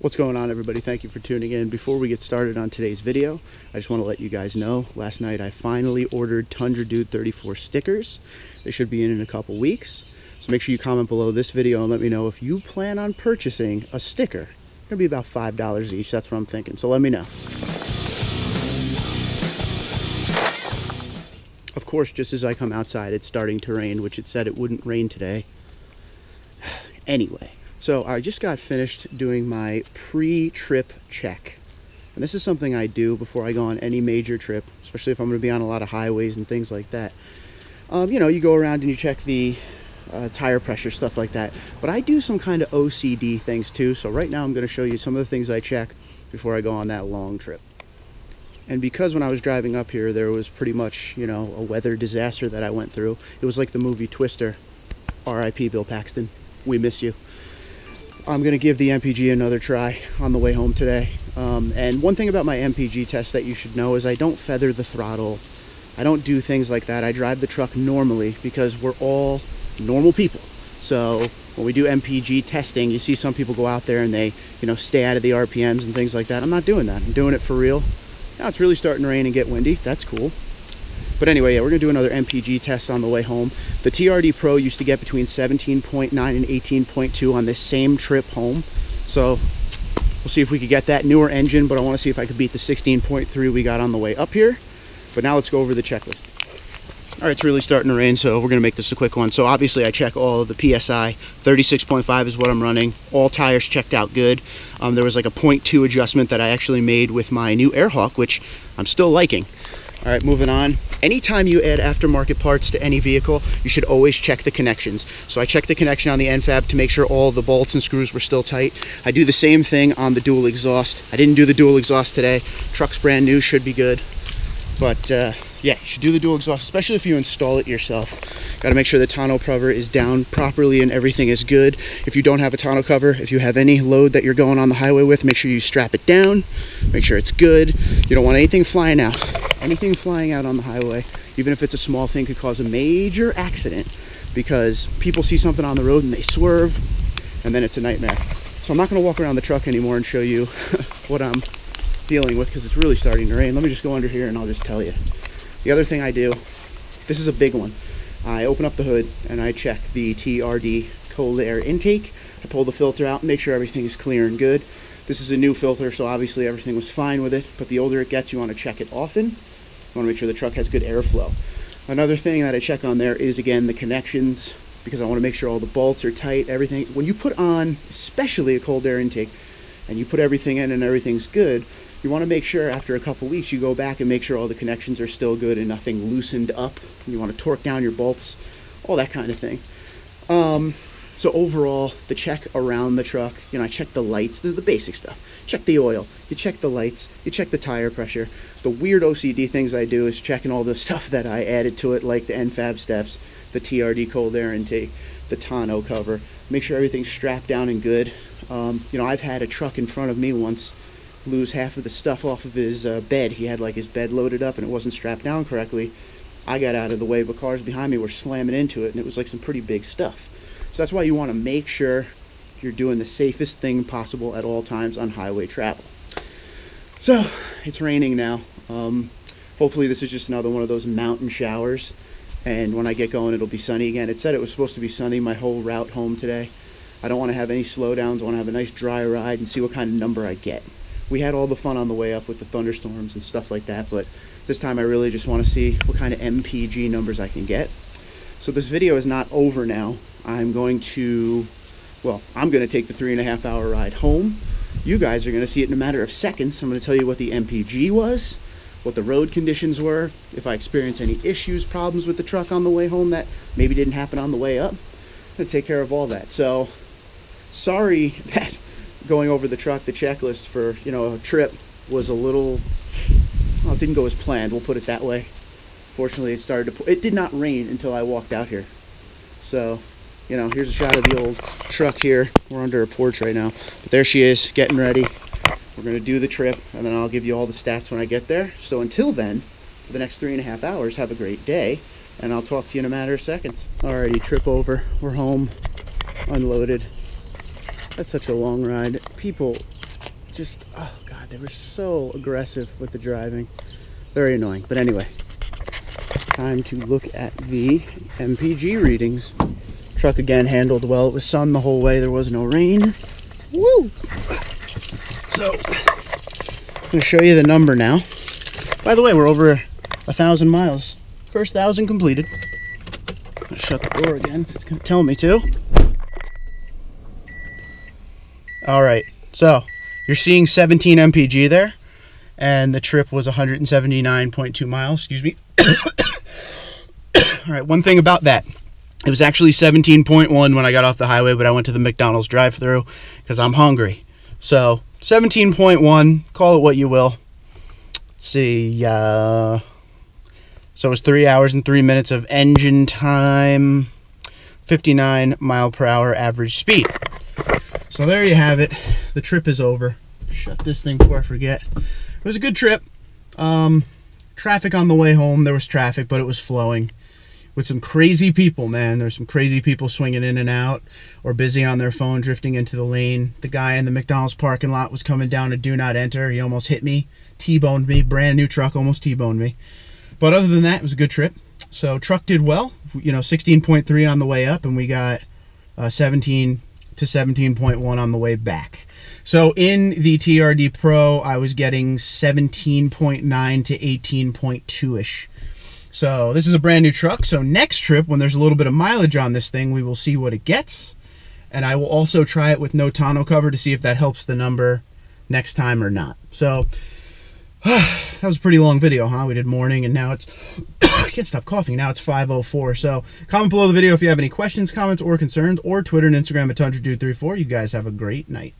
What's going on, everybody? Thank you for tuning in. Before we get started on today's video, I just want to let you guys know last night I finally ordered Tundra Dude 34 stickers. They should be in a couple weeks, so make sure you comment below this video and let me know if you plan on purchasing a sticker. It's gonna be about $5 each. That's what I'm thinking, so let me know. Of course, just as I come outside, it's starting to rain, which it said it wouldn't rain today. Anyway, so I just got finished doing my pre-trip check. And this is something I do before I go on any major trip, especially if I'm going to be on a lot of highways and things like that. You know, you go around and you check the tire pressure, stuff like that. But I do some kind of OCD things too. So right now I'm going to show you some of the things I check before I go on that long trip. And because when I was driving up here, there was pretty much, you know, a weather disaster that I went through. It was like the movie Twister. R.I.P. Bill Paxton. We miss you. I'm going to give the MPG another try on the way home today. And one thing about my MPG test that you should know is I don't feather the throttle. I don't do things like that. I drive the truck normally because we're all normal people. So when we do MPG testing, you see some people go out there and they, you know, stay out of the RPMs and things like that. I'm not doing that. I'm doing it for real. Now it's really starting to rain and get windy. That's cool. But anyway, yeah, we're going to do another MPG test on the way home. The TRD Pro used to get between 17.9 and 18.2 on this same trip home. So we'll see if we could get that newer engine, but I want to see if I could beat the 16.3 we got on the way up here. But now let's go over the checklist. All right, it's really starting to rain, so we're going to make this a quick one. So obviously I check all of the PSI. 36.5 is what I'm running. All tires checked out good. There was like a 0.2 adjustment that I actually made with my new Airhawk, which I'm still liking. All right, moving on. Anytime you add aftermarket parts to any vehicle, you should always check the connections. So I checked the connection on the end fab to make sure all the bolts and screws were still tight. I do the same thing on the dual exhaust. I didn't do the dual exhaust today. Truck's brand new, should be good. But yeah, you should do the dual exhaust, especially if you install it yourself. Got to make sure the tonneau cover is down properly and everything is good. If you don't have a tonneau cover, if you have any load that you're going on the highway with, make sure you strap it down. Make sure it's good. You don't want anything flying out. Anything flying out on the highway, even if it's a small thing, could cause a major accident because people see something on the road and they swerve, and then it's a nightmare. So I'm not going to walk around the truck anymore and show you what I'm dealing with because it's really starting to rain. Let me just go under here and I'll just tell you. The other thing I do, this is a big one. I open up the hood and I check the TRD cold air intake. I pull the filter out and make sure everything is clear and good. This is a new filter, so obviously everything was fine with it, but the older it gets, you want to check it often. You want to make sure the truck has good airflow. Another thing that I check on there is, again, the connections, because I want to make sure all the bolts are tight, everything. When you put on, especially a cold air intake, and you put everything in and everything's good, you want to make sure after a couple weeks you go back and make sure all the connections are still good and nothing loosened up. You want to torque down your bolts, all that kind of thing. So overall, the check around the truck, you know, I check the lights, the basic stuff. Check the oil, you check the lights, you check the tire pressure. The weird OCD things I do is checking all the stuff that I added to it, like the NFAB steps, the TRD cold air intake, the tonneau cover. Make sure everything's strapped down and good. You know, I've had a truck in front of me once lose half of the stuff off of his bed. He had like his bed loaded up and it wasn't strapped down correctly. I got out of the way, but cars behind me were slamming into it, and it was like some pretty big stuff. So that's why you want to make sure you're doing the safest thing possible at all times on highway travel. So it's raining now. Hopefully this is just another one of those mountain showers, and when I get going it'll be sunny again. It said it was supposed to be sunny my whole route home today. I don't want to have any slowdowns. I want to have a nice dry ride and see what kind of number I get. We had all the fun on the way up with the thunderstorms and stuff like that, but this time I really just want to see what kind of MPG numbers I can get. So this video is not over now. I'm going to take the 3.5 hour ride home. You guys are going to see it in a matter of seconds. I'm going to tell you what the MPG was, what the road conditions were, if I experienced any issues, problems with the truck on the way home that maybe didn't happen on the way up. I'm going to take care of all that. So sorry that going over the truck, the checklist for, you know, a trip was a little, well, it didn't go as planned, we'll put it that way. Fortunately, it did not rain until I walked out here. So, you know, here's a shot of the old truck here. We're under a porch right now, but there she is, getting ready. We're going to do the trip, and then I'll give you all the stats when I get there. So until then, for the next 3.5 hours, have a great day, and I'll talk to you in a matter of seconds. Alrighty, trip over. We're home, unloaded. That's such a long ride. People just, oh God, they were so aggressive with the driving. Very annoying. But anyway, time to look at the MPG readings. Truck again handled well. It was sun the whole way. There was no rain. Woo! So, I'm going to show you the number now. By the way, we're over 1,000 miles. First 1,000 completed. I'm going to shut the door again. It's going to tell me to. All right. So, you're seeing 17 MPG there. And the trip was 179.2 miles. Excuse me. All right. One thing about that. It was actually 17.1 when I got off the highway, but I went to the McDonald's drive-thru because I'm hungry. So, 17.1, call it what you will. Let's see, so it was 3 hours and 3 minutes of engine time, 59 mile per hour average speed. So there you have it. The trip is over. Shut this thing before I forget. It was a good trip. Traffic on the way home. There was traffic, but it was flowing. With some crazy people, man. There's some crazy people swinging in and out or busy on their phone, drifting into the lane. The guy in the McDonald's parking lot was coming down a do not enter. He almost hit me, T-boned me. Brand new truck, almost T-boned me. But other than that, it was a good trip. So truck did well, 16.3 on the way up, and we got 17 to 17.1 on the way back. So in the TRD Pro, I was getting 17.9 to 18.2-ish. So this is a brand new truck. So next trip, when there's a little bit of mileage on this thing, we will see what it gets. And I will also try it with no tonneau cover to see if that helps the number next time or not. So that was a pretty long video, huh? We did morning and now it's, I can't stop coughing. Now it's 5:04. So comment below the video if you have any questions, comments, or concerns, or Twitter and Instagram at TundraDude34. You guys have a great night.